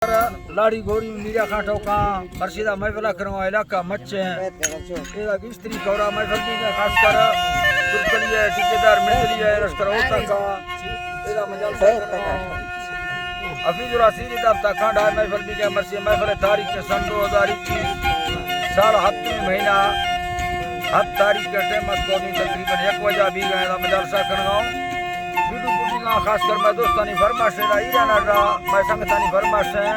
लाड़ी गोरी मीरा खाटो का मर्शिदा महफिला करवा इलाका मच्चे एदा बिस्तरी कौरा महफिल में खास कर तुर्कलिए ठेकेदार मिललिए लश्कर होता का एदा मजाल हफीजुर असीरी दफ्ता कांडा महफिल भी के मर्सी महफिल तारीख के सन 2021 साल 7 महीना 7 तारीख के टाइम को तकरीबन 1 बजे भी गए दा मजाल सा करगांव वीडियो पुटिंगा खास कर मैं दोस्तानी फरमाश है ईरान रा मैं संगतानी फरमाश है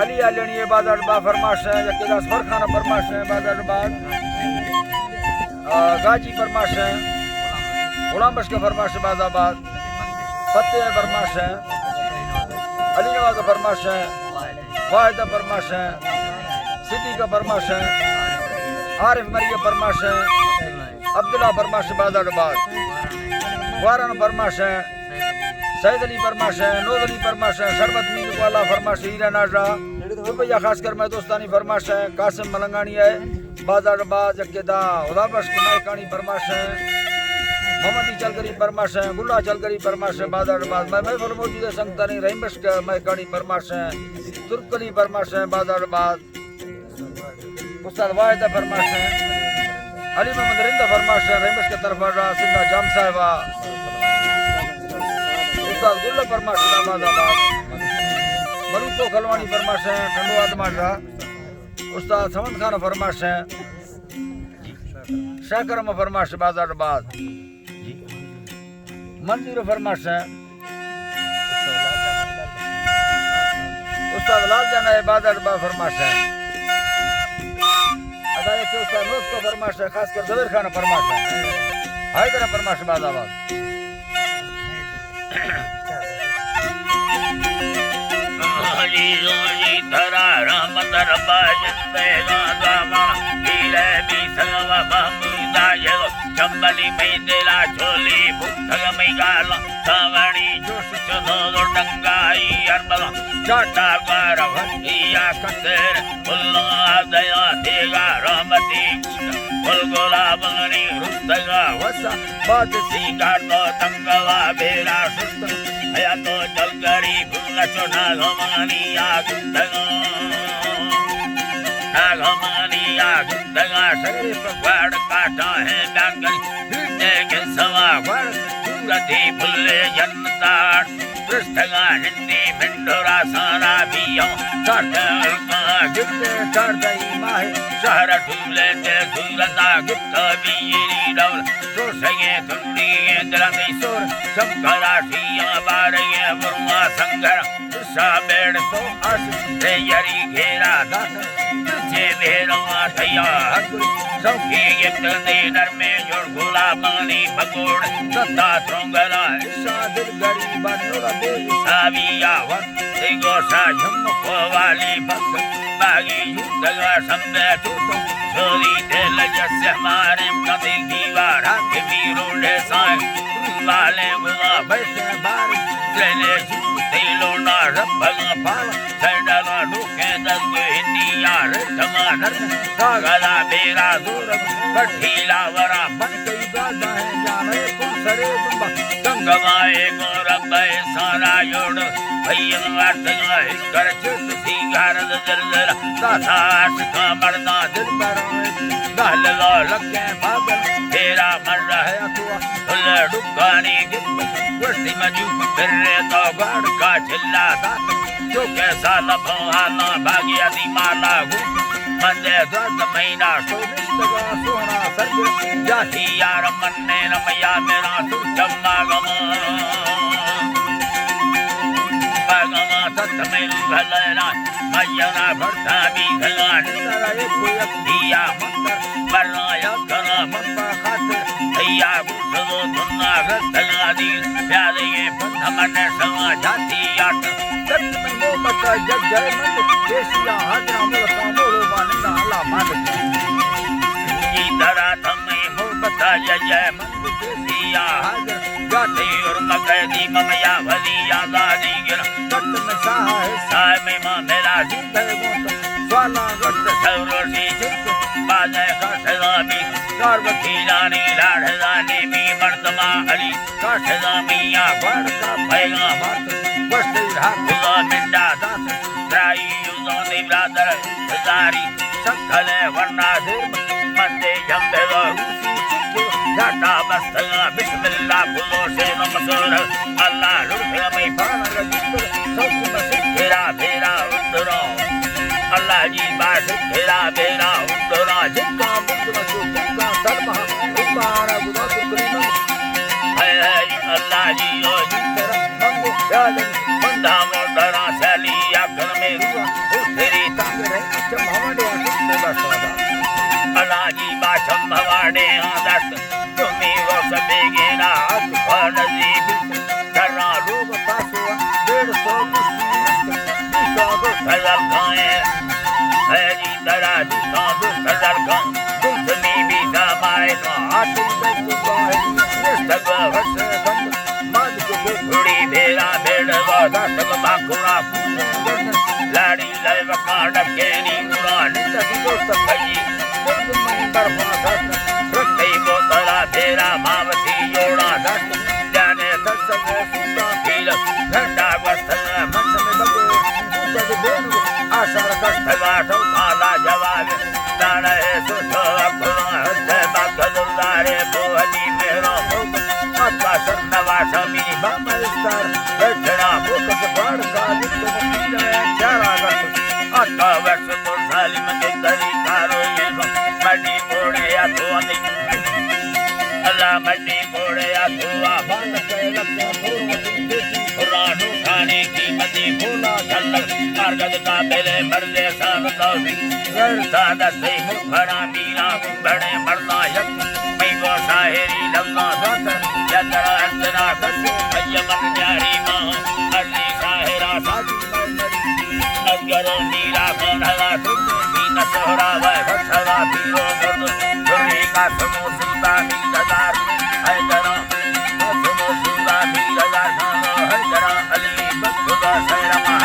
अली आलनी बाजार बा फरमाश है यकेदा फरखाना फरमाश है बाजार बाद गाजी फरमाश है गुलाम बश का फरमाश है बाजाबाद फतेह फरमाश है अली नवाज का फरमाश है वाहिदा फरमाश है सिद्दीक का फरमाश है आरिफ मरी का फरमाश है अब्दुल्ला फरमाश बाजाबाद वारान फरमाश है सैद अली फरमाश है नूर अली फरमाश है शरबत मीर वाला फरमाश हीरा नाजरा रुपया खास कर मैं दोस्तानी फरमाश है कासिम मलंगानी है बाजारबाद यकेदा उदाबश की मायकानी फरमाश है मोहम्मदी चलगरी फरमाश है गुल्ला चलगरी फरमाश है बाजारबाद मैं मौजूद संगतानी रहीमबश का मायकानी फरमाश है तुर्कली फरमाश है बाजारबाद उस्ताद वाहिदा फरमाश है अली मोहम्मद रिंदा फरमाश है रहीमबश के तरफ सिंधा जाम साहिबा उस्ताद गुल्ला फरमाश है बाजारबाद मरुतो खलवानी फरमाश है ठंडो आदमाशा उस्ताद समन खान फरमाश है शाकरम फरमाश बाजारबाद मंजूर फरमाश है उस्ताद लाल जाना है बाजारबाद फरमाश है अदालत के उस्ताद नोस को फरमाश है खास कर जबीर खान फरमाश है हैदर फरमाश बाजारबाद जोजी धरा राम दरबा जिंदेगा दामा पीले भी सगवा बामुदा ये चंबली में दिला चोली भुक्तग में गाला सावणी जोश चलो डंगाई अरबला चाटा बार भटिया कतेर उल्ला दया देगा रामती उलगोला बंगनी रुस्तगा वसा बाद सिंगार तो तंगवा बेरा सुस्त या तो जलगरी भूला चोना गमानिया गुंदगा नागमानिया गुंदगा शरीफ वाड़ काटा है डांगल हिरते के सवा वाड़ सूरती फुल्ले जन्नतार पृष्ठगा हिंदी मिंडोरा सारा बियों चढ़ता गिरते चढ़ई माहे शहर ढूले ते सूरता गुप्त बीरी डौल सोसगे तुंडी दलमी सोर शंकरा ठिया बारगे मुर्मा संगर सा बेड़ तो अस रे यरी घेरा दास तुझे भेरवा थया सौखी गिफ्ट दे नर में जोड़ गोला पानी पकोड़ सत्ता त्रोंगरा सा दिल गरीब नूर दे साविया वन गोसा झुमको वाली भक्त बागी युद्धगा संबे टूटो छोरी दिल जैसे हमारे कभी की वारा के वीरों साए वाले गुला बैठे बार लेने जूते लोना रब्बगा पाल सैंडला लुके दंग हिंदिया रिश्मा नर सागला बेरा दूर बठीला वरा बनते दादा है जाने कुसरे दुम्बा गंगवाए गोरबे सारा योड़ भैया वाटगा कर चुट सिंगार दलदल साथ का मरना दिल पर गल लो लगे पागल तेरा मर है तू फुल डुकानी कुर्सी मजू फिर तो गाड़ का चिल्ला दात जो कैसा लफाना भागिया दी माला मंदे दर्द महीना सोनिस्तगा सोना सर्ग जाती यार मन्ने रमया मेरा तू चम्मा गमा बागमा सत में भलना मयना भरता भी भला नरा एक दिया मंत्र बरनाया करा मंपा खातिर भैया बुझो दुन्ना रतला दी प्यारे ये बंध मन समा जाती आट सत में वो बता जग जय मंद देसिया हाजरा मुल्का मोलो बानंदा अल्लाह मालिक जी दरा थमे हो बता जय मंद देसिया हाजर गाते और मगदी ममया भलिया दादी गिर सत में साह में मां मेरा जिंदगी गोत स्वाला गट सरोसी चित बाजे का सलामी कार वकीलानी लाढ़दानी मी मर्दमा अली काठदा मियां बड़ का भैगा मत बस्ती हाथ मिंडा दास राई युगों ब्रादर हजारी संखले वरना देव मंदे जंबे रूसी चिक्के घाटा बस्तगा बिस्मिल्लाह खुलो से नमसोर अल्लाह रुपया में पाना रजित सब मसिरा बेरा उतरो अल्लाह जी बास तेरा बेरा उतरो जिक्का मुक्त जिक्का धर्म उपारा गुदा सुप्रीम है अल्लाह जी ओ जिक्कर मंगो याद बंदा मोटरा सली आखन में रुआ तेरी तांग रे चमहवाड़े आके बसवादा अल्लाह जी बाशम भवाड़े आदत तुम्ही वो सबेगे ना अकबर नजीब करना लोग पासो 150 फजल खाए है जी दरा दूसरा फजल खान तुमसे भी समाए तो आती बदुआए निस्तग वस बंद मद को घोड़ी भेड़ा भेड़वा दस बाकुड़ा लाड़ी लय वकाड़ के नी मुरान तभी दोस्त भई मंबर फासत रत्ते बोतला भेड़ा मावती जोड़ा दस जाने दस सुता फील घंटा वस्तन मन में बगो तब बेनु आषाढ़ कष्टवाटो काला जवाब दाने सुतो अपना हृदय बागलुलारे बोहनी मेरा भोग अत्वा सर्नवा शमी बामस्तर रचना मुकत बाढ़ का लिप्त मुकील में चारा गत अत्वा वर्ष तो सालिम के दरी कारो ये मड्डी मोड़े या तो अंधी अल्लाह मड्डी मोड़े या तो आबाद के लक्ष्य पूर्वती पुराणों खाने की मदी भूला झलक अर्गद का बेले मर्दे सान तौफी गर्दा दसे मुखरा मीरा मुंबड़े मरना यक मैं वो शायरी लम्मा दातर यतरा अंतना कसो अयमन जारी माँ अर्ली शायरा साजी मरमरी अजगरो नीरा कोनहला तुझे नसोरा वह भक्षरा पीरो मुर्द दुर्गे का समो सुता मीरदार है जरा समो सुता मीरदार है जरा अली बदुदा सैरमा